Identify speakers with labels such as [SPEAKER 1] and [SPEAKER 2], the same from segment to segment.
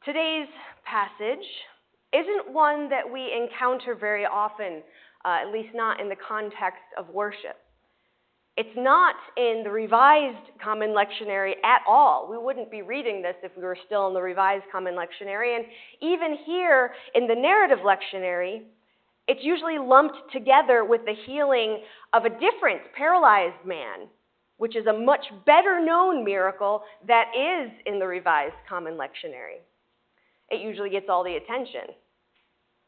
[SPEAKER 1] Today's passage isn't one that we encounter very often, at least not in the context of worship. It's not in the Revised Common Lectionary at all. We wouldn't be reading this if we were still in the Revised Common Lectionary. And even here in the narrative lectionary, it's usually lumped together with the healing of a different paralyzed man, which is a much better known miracle that is in the Revised Common Lectionary. It usually gets all the attention.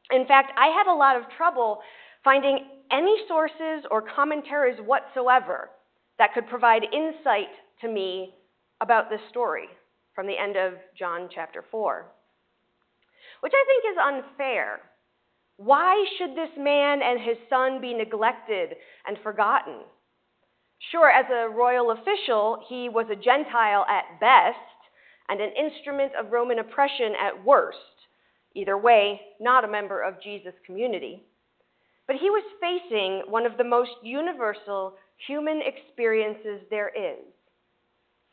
[SPEAKER 1] In fact, I had a lot of trouble finding any sources or commentaries whatsoever that could provide insight to me about this story from the end of John chapter 4, which I think is unfair. Why should this man and his son be neglected and forgotten? Sure, as a royal official, he was a Gentile at best and an instrument of Roman oppression at worst. Either way, not a member of Jesus' community. But he was facing one of the most universal human experiences there is: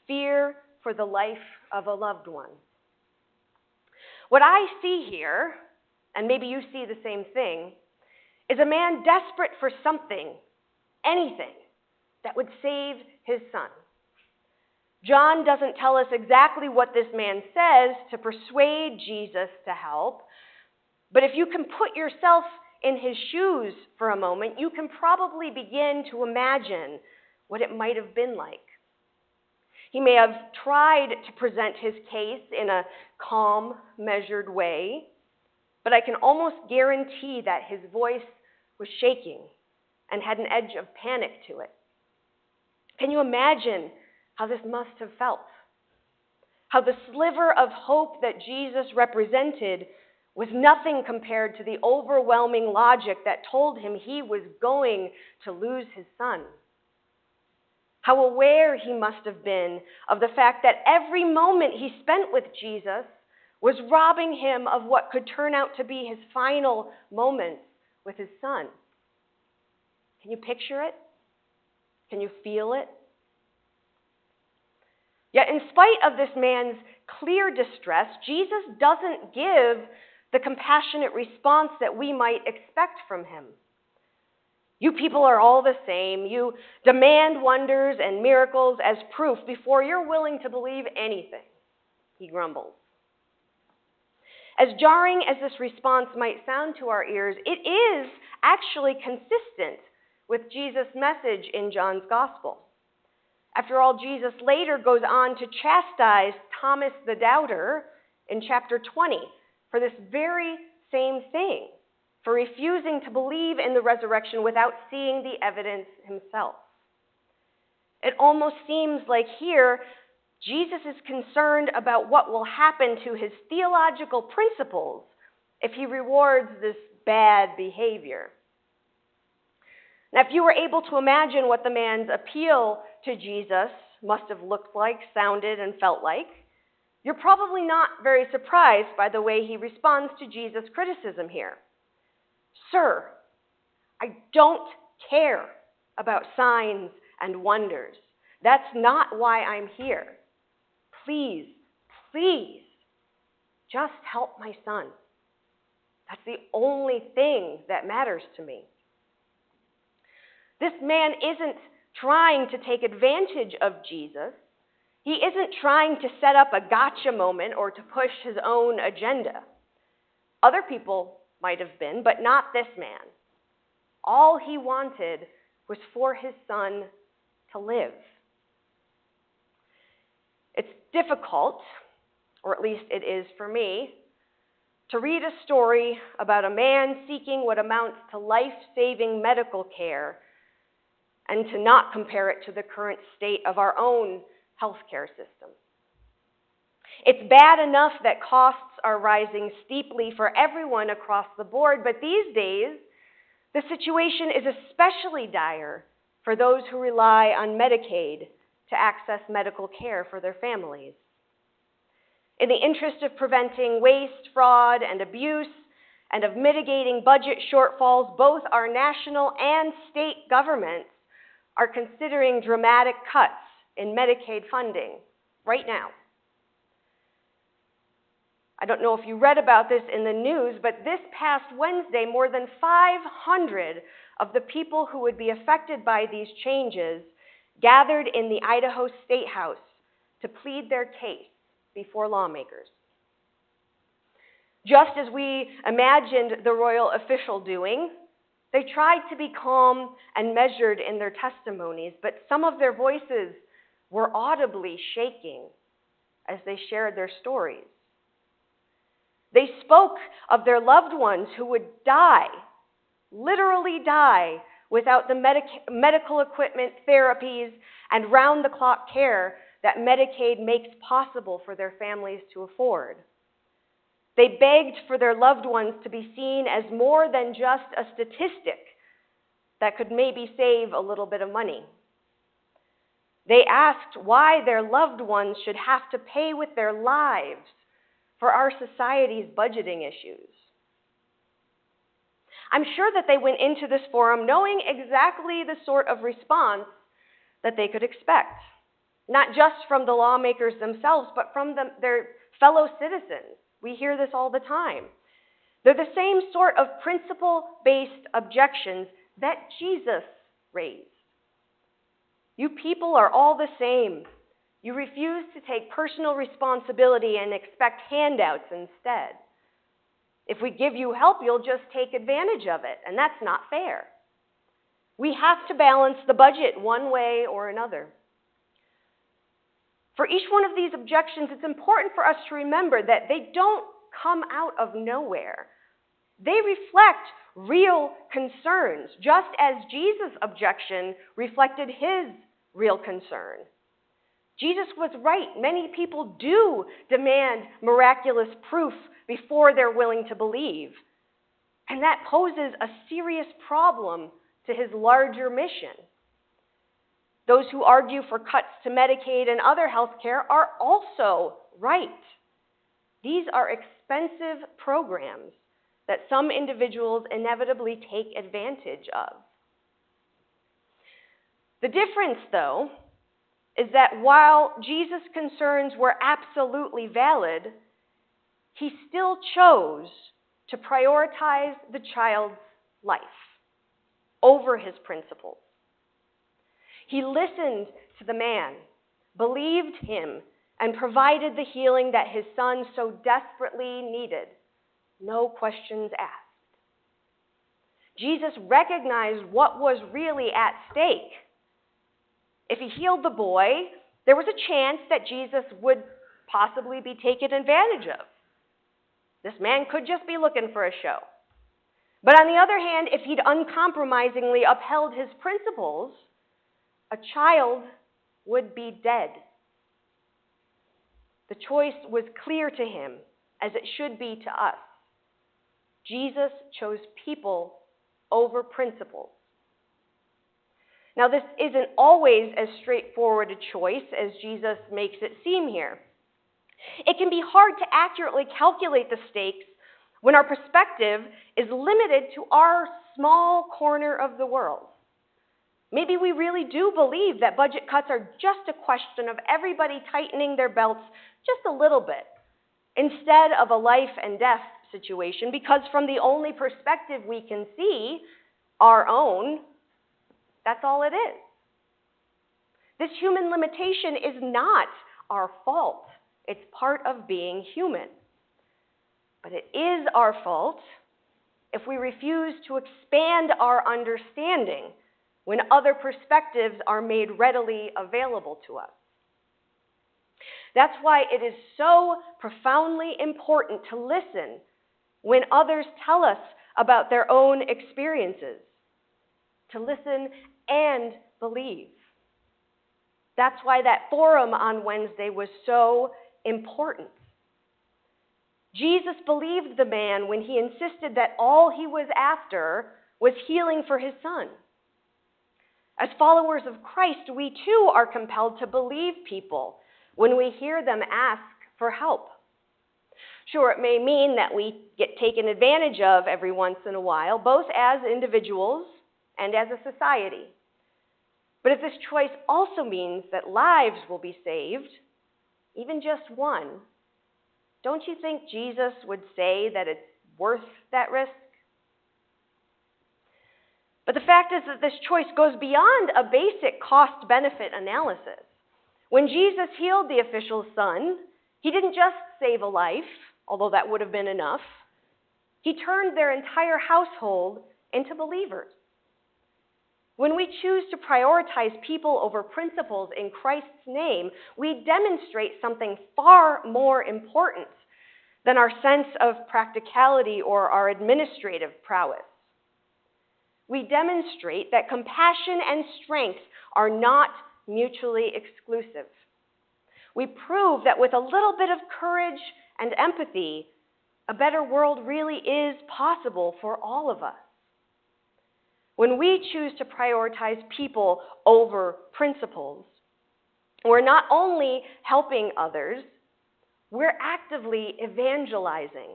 [SPEAKER 1] fear for the life of a loved one. What I see here, and maybe you see the same thing, is a man desperate for something, anything, that would save his son. John doesn't tell us exactly what this man says to persuade Jesus to help, but if you can put yourself in his shoes for a moment, you can probably begin to imagine what it might have been like. He may have tried to present his case in a calm, measured way, but I can almost guarantee that his voice was shaking and had an edge of panic to it. Can you imagine how this must have felt? How the sliver of hope that Jesus represented was nothing compared to the overwhelming logic that told him he was going to lose his son. How aware he must have been of the fact that every moment he spent with Jesus was robbing him of what could turn out to be his final moments with his son. Can you picture it? Can you feel it? Yet in spite of this man's clear distress, Jesus doesn't give the compassionate response that we might expect from him. You people are all the same. You demand wonders and miracles as proof before you're willing to believe anything, he grumbles. As jarring as this response might sound to our ears, it is actually consistent with Jesus' message in John's Gospel. After all, Jesus later goes on to chastise Thomas the doubter in chapter 20 for this very same thing, for refusing to believe in the resurrection without seeing the evidence himself. It almost seems like here, Jesus is concerned about what will happen to his theological principles if he rewards this bad behavior. Now, if you were able to imagine what the man's appeal to Jesus must have looked like, sounded, and felt like, you're probably not very surprised by the way he responds to Jesus' criticism here. Sir, I don't care about signs and wonders. That's not why I'm here. Please, please, just help my son. That's the only thing that matters to me. This man isn't trying to take advantage of Jesus. He isn't trying to set up a gotcha moment or to push his own agenda. Other people might have been, but not this man. All he wanted was for his son to live. It's difficult, or at least it is for me, to read a story about a man seeking what amounts to life-saving medical care and to not compare it to the current state of our own healthcare system. It's bad enough that costs are rising steeply for everyone across the board, but these days, the situation is especially dire for those who rely on Medicaid to access medical care for their families. In the interest of preventing waste, fraud, and abuse, and of mitigating budget shortfalls, both our national and state governments are considering dramatic cuts in Medicaid funding right now. I don't know if you read about this in the news, but this past Wednesday, more than 500 of the people who would be affected by these changes gathered in the Idaho State House to plead their case before lawmakers. Just as we imagined the royal official doing, they tried to be calm and measured in their testimonies, but some of their voices were audibly shaking as they shared their stories. They spoke of their loved ones who would die, literally die, without the medical equipment, therapies, and round-the-clock care that Medicaid makes possible for their families to afford. They begged for their loved ones to be seen as more than just a statistic that could maybe save a little bit of money. They asked why their loved ones should have to pay with their lives for our society's budgeting issues. I'm sure that they went into this forum knowing exactly the sort of response that they could expect, not just from the lawmakers themselves, but from their fellow citizens. We hear this all the time. They're the same sort of principle-based objections that Jesus raised. You people are all the same. You refuse to take personal responsibility and expect handouts instead. If we give you help, you'll just take advantage of it, and that's not fair. We have to balance the budget one way or another. For each one of these objections, it's important for us to remember that they don't come out of nowhere. They reflect real concerns, just as Jesus' objection reflected his real concern. Jesus was right. Many people do demand miraculous proof before they're willing to believe. And that poses a serious problem to his larger mission. Those who argue for cuts to Medicaid and other health care are also right. These are expensive programs that some individuals inevitably take advantage of. The difference, though, is that while Jesus' concerns were absolutely valid, he still chose to prioritize the child's life over his principles. He listened to the man, believed him, and provided the healing that his son so desperately needed. No questions asked. Jesus recognized what was really at stake. If he healed the boy, there was a chance that Jesus would possibly be taken advantage of. This man could just be looking for a show. But on the other hand, if he'd uncompromisingly upheld his principles, a child would be dead. The choice was clear to him, as it should be to us. Jesus chose people over principles. Now, this isn't always as straightforward a choice as Jesus makes it seem here. It can be hard to accurately calculate the stakes when our perspective is limited to our small corner of the world. Maybe we really do believe that budget cuts are just a question of everybody tightening their belts just a little bit, instead of a life and death situation, because from the only perspective we can see, our own, that's all it is. This human limitation is not our fault. It's part of being human. But it is our fault if we refuse to expand our understanding when other perspectives are made readily available to us. That's why it is so profoundly important to listen when others tell us about their own experiences, to listen and believe. That's why that forum on Wednesday was so important. Jesus believed the man when he insisted that all he was after was healing for his son. As followers of Christ, we too are compelled to believe people when we hear them ask for help. Sure, it may mean that we get taken advantage of every once in a while, both as individuals and as a society. But if this choice also means that lives will be saved, even just one, don't you think Jesus would say that it's worth that risk? But the fact is that this choice goes beyond a basic cost-benefit analysis. When Jesus healed the official's son, he didn't just save a life, although that would have been enough. He turned their entire household into believers. When we choose to prioritize people over principles in Christ's name, we demonstrate something far more important than our sense of practicality or our administrative prowess. We demonstrate that compassion and strength are not mutually exclusive. We prove that with a little bit of courage and empathy, a better world really is possible for all of us. When we choose to prioritize people over principles, we're not only helping others, we're actively evangelizing.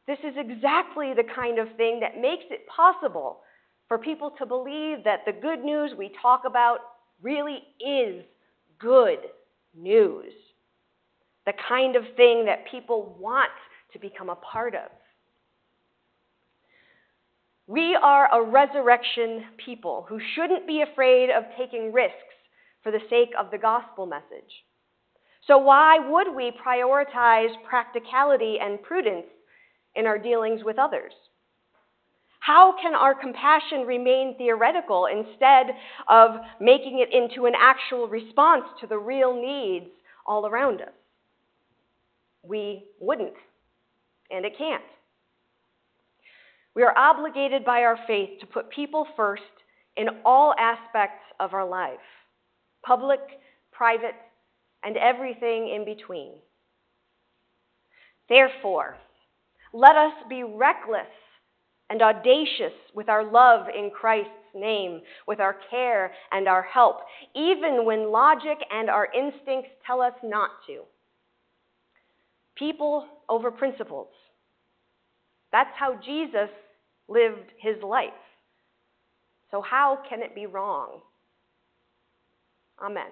[SPEAKER 1] This is exactly the kind of thing that makes it possible for people to believe that the good news we talk about really is good news. The kind of thing that people want to become a part of. We are a resurrection people who shouldn't be afraid of taking risks for the sake of the gospel message. So why would we prioritize practicality and prudence in our dealings with others? How can our compassion remain theoretical instead of making it into an actual response to the real needs all around us? We wouldn't, and it can't. We are obligated by our faith to put people first in all aspects of our life, public, private, and everything in between. Therefore, let us be reckless and audacious with our love in Christ's name, with our care and our help, even when logic and our instincts tell us not to. People over principles. That's how Jesus lived his life. So how can it be wrong? Amen.